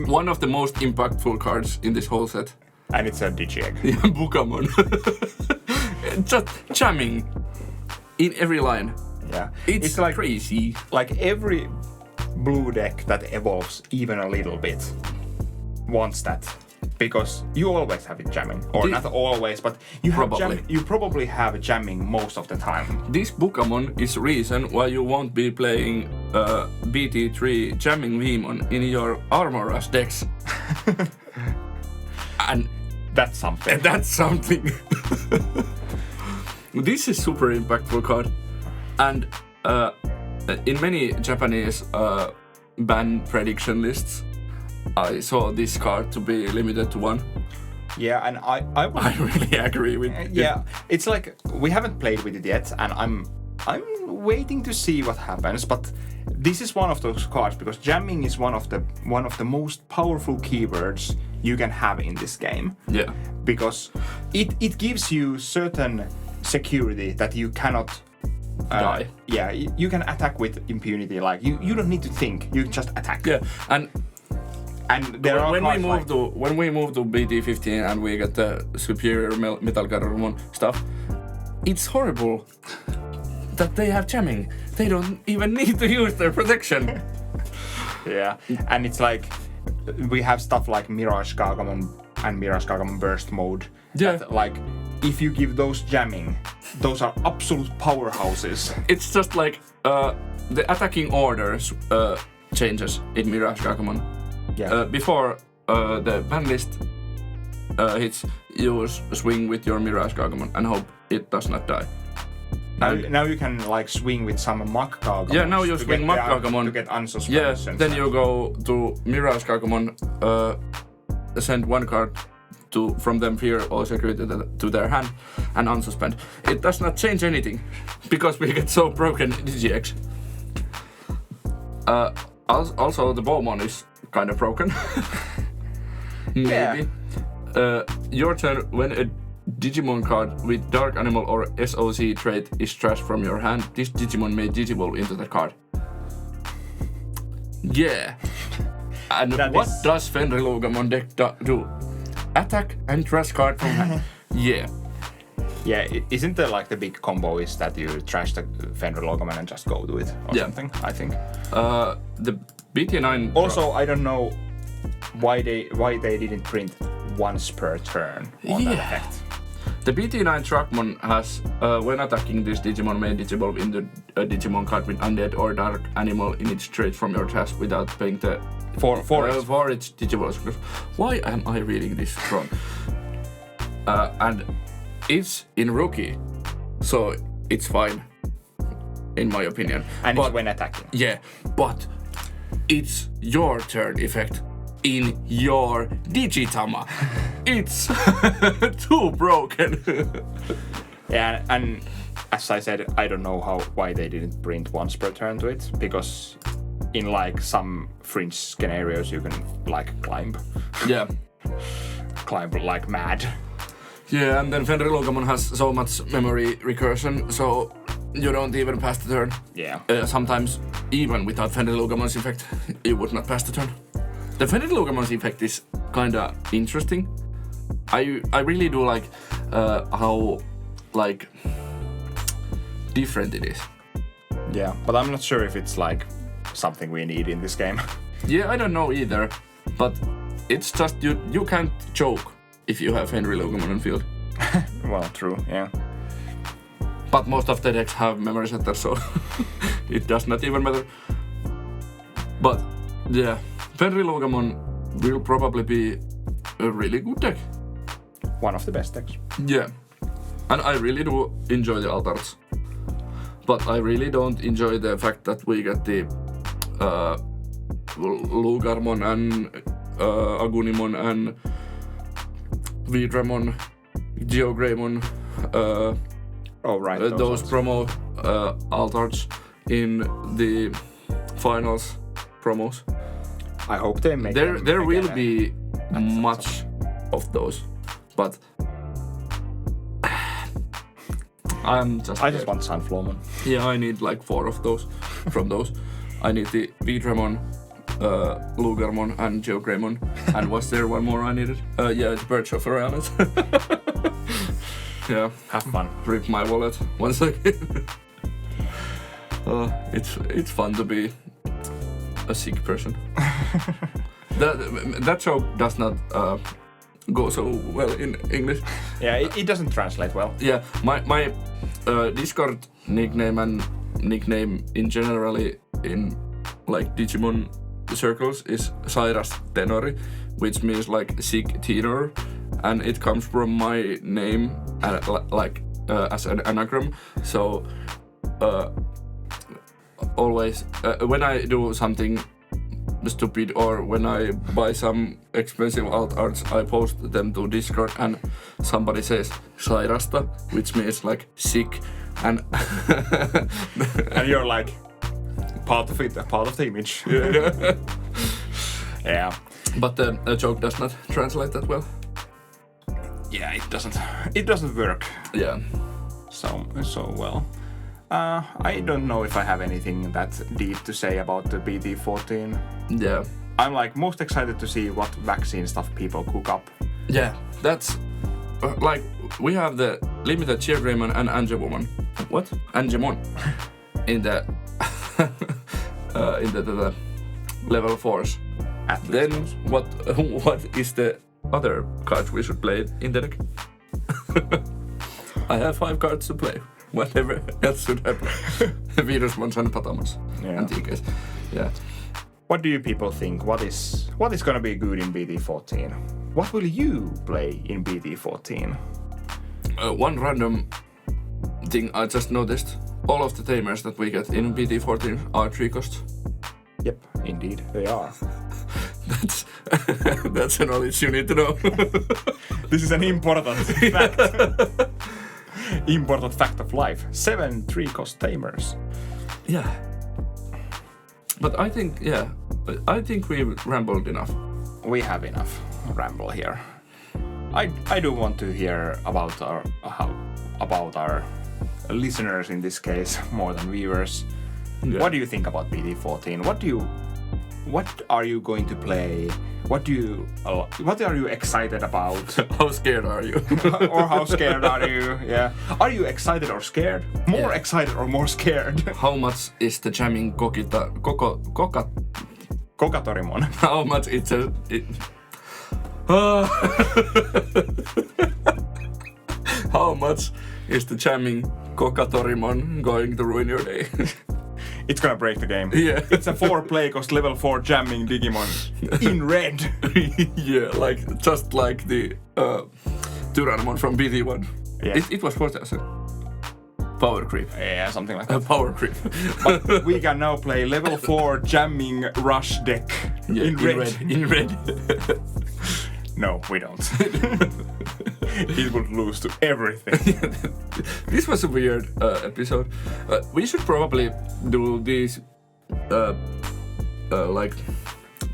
one of the most impactful cards in this whole set. And it's a Digi-Egg. Yeah, Bukamon. Just jamming in every line. Yeah. It's like crazy. Like every blue deck that evolves even a little bit wants that. Because you always have it jamming. Or not always, but you probably have jamming most of the time. This Bukamon is reason why you won't be playing BT3 jamming Veemon in your Armor Rush decks. And that's something. This is super impactful card. And in many Japanese ban prediction lists, I saw this card to be limited to 1. Yeah, and I really agree with it. Yeah, it's like we haven't played with it yet, and I'm waiting to see what happens. But this is one of those cards because jamming is one of the most powerful keywords you can have in this game. Yeah, because it gives you certain security that you cannot die. Yeah, you can attack with impunity. Like you don't need to think; you just attack. Yeah, and there are when we move to BT15 and we get the superior Metal Garurumon stuff, it's horrible that they have jamming. They don't even need to use their protection. Yeah, and it's like we have stuff like Mirage Gargamon and Mirage Gargamon Burst mode. Yeah, that, like if you give those jamming, those are absolute powerhouses. It's just like the attacking orders changes in Mirage Gargamon. Yeah. Before the ban list hits, you swing with your Mirage Gargamon and hope it does not die. Now you can like swing with some Mach Gargamon. Yeah, now you swing Mach Gargamon to get unsuspension. Yeah, then you go to Mirage Gargamon, send one card from them fear or security to their hand and unsuspend. It does not change anything because we get so broken Digi-Eggs. Also, the Bowmon is kind of broken. Maybe. Yeah. Your turn when a Digimon card with Dark Animal or SOC trait is trashed from your hand, this Digimon may digivolve into the card. Yeah. And what does Fenrilugamon deck do? Attack and trash card from hand. Yeah. Yeah, isn't there like the big combo is that you trash the Fenrilugamon and just go to it or something? I think. The BT9. Also, I don't know why they didn't print once per turn on that effect. The BT9 Trackmon has, when attacking this Digimon, may digivolve into a Digimon card with undead or dark animal in its trait from your task without paying the for its Digivolve. Why am I reading this wrong? And it's in Rookie, so it's fine, in my opinion. And it's when attacking. Yeah, but it's your turn effect in your Digitama. It's too broken. Yeah, and as I said, I don't know why they didn't print once per turn to it, because in like some fringe scenarios you can like climb. Yeah. Climb like mad. Yeah, and then Fenrir has so much memory recursion, so you don't even pass the turn. Yeah. Sometimes, even without Fenrir effect, you would not pass the turn. The Fenrir effect is kinda interesting. I really do like how like different it is. Yeah, but I'm not sure if it's like something we need in this game. Yeah, I don't know either, but it's just you can't choke if you have Fenrir on field. Well, true, yeah. But most of the decks have memory setters, so it does not even matter. But yeah, Fenrir will probably be a really good deck. One of the best decks. Yeah, and I really do enjoy the altars. But I really don't enjoy the fact that we get the Lugarmon and Agunimon and Vidramon, Geogreymon, those promo altars in the finals promos. I hope they make there will be much of those, but I just want Sunflowmon. Yeah, I need like 4 of those from those. I need the Vidramon, Lugarmon and Geogreymon. And was there one more I needed? Yeah, it's Birch of Aramis. Yeah. Have fun. Rip my wallet once again. It's fun to be a sick person. That joke does not go so well in English. Yeah, it doesn't translate well. Yeah, my Discord nickname and nickname in generally in like Digimon circles is Sairas Tenori, which means like sick tenor, and it comes from my name as an anagram. So always when I do something stupid or when I buy some expensive alt arts, I post them to Discord and somebody says Sairasta, which means like sick, and and you're like part of it, part of the image. Yeah. Yeah. But the joke does not translate that well. Yeah, it doesn't work. Yeah. So well. I don't know if I have anything that deep to say about the BT14. Yeah. I'm like most excited to see what vaccine stuff people cook up. Yeah, that's like we have the limited Geogreymon and Angemon. What? Angemon in the in the level 4s. Then what is the other cards we should play in the deck? I have 5 cards to play. Whatever else should I play? Virusmons and Patamons and TKs. Yeah. What do you people think? What is gonna be good in BT14? What will you play in BT14? One random thing I just noticed. All of the tamers that we get in BT14 are 3 costs. Yep, indeed, they are. That's a knowledge you need to know. This is an important fact. Important fact of life. 7 3-cost tamers. Yeah. But I think we've rambled enough. We have enough ramble here. I do want to hear about our listeners in this case more than viewers. Yeah. What do you think about BT14? What are you going to play? What are you excited about? How scared are you? Or how scared are you? Yeah. Are you excited or scared? More excited or more scared? How much is the jamming Kokatorimon? How much it's How much is the jamming Kokatorimon going to ruin your day? It's gonna break the game. Yeah. It's a 4-play cost level 4 jamming Digimon in red. Yeah, just like the Tyrannomon from BT1. Yeah. It was 4,000. Power creep. Yeah, something like that. Power creep. But we can now play level 4 jamming rush deck in red. In red. No, we don't. He would lose to everything. This was a weird episode. We should probably do these like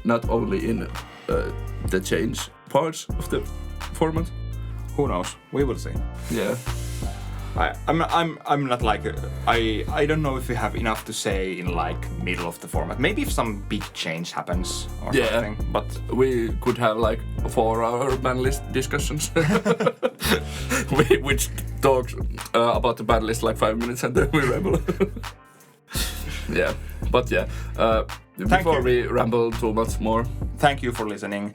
not only in the change parts of the format. Who knows? We will see. Yeah. I'm not like I don't know if we have enough to say in like middle of the format. Maybe if some big change happens or something. But we could have like 4-hour ban list discussions. which talks about the ban list like 5 minutes and then we ramble. Yeah, but yeah. Before we ramble too much more, thank you for listening.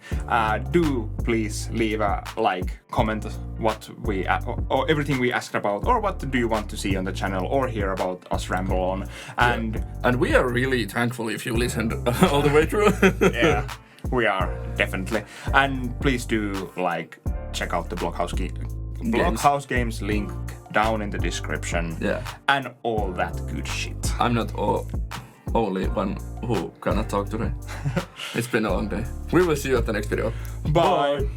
Do please leave a like, comment what we or everything we asked about, or what do you want to see on the channel, or hear about us ramble on. And we are really thankful if you listened all the way through. Yeah, we are definitely. And please do like check out the Blockhouse Games link down in the description. Yeah, and all that good shit. I'm not only one who cannot talk today. It's been a long day. We will see you at the next video. Bye.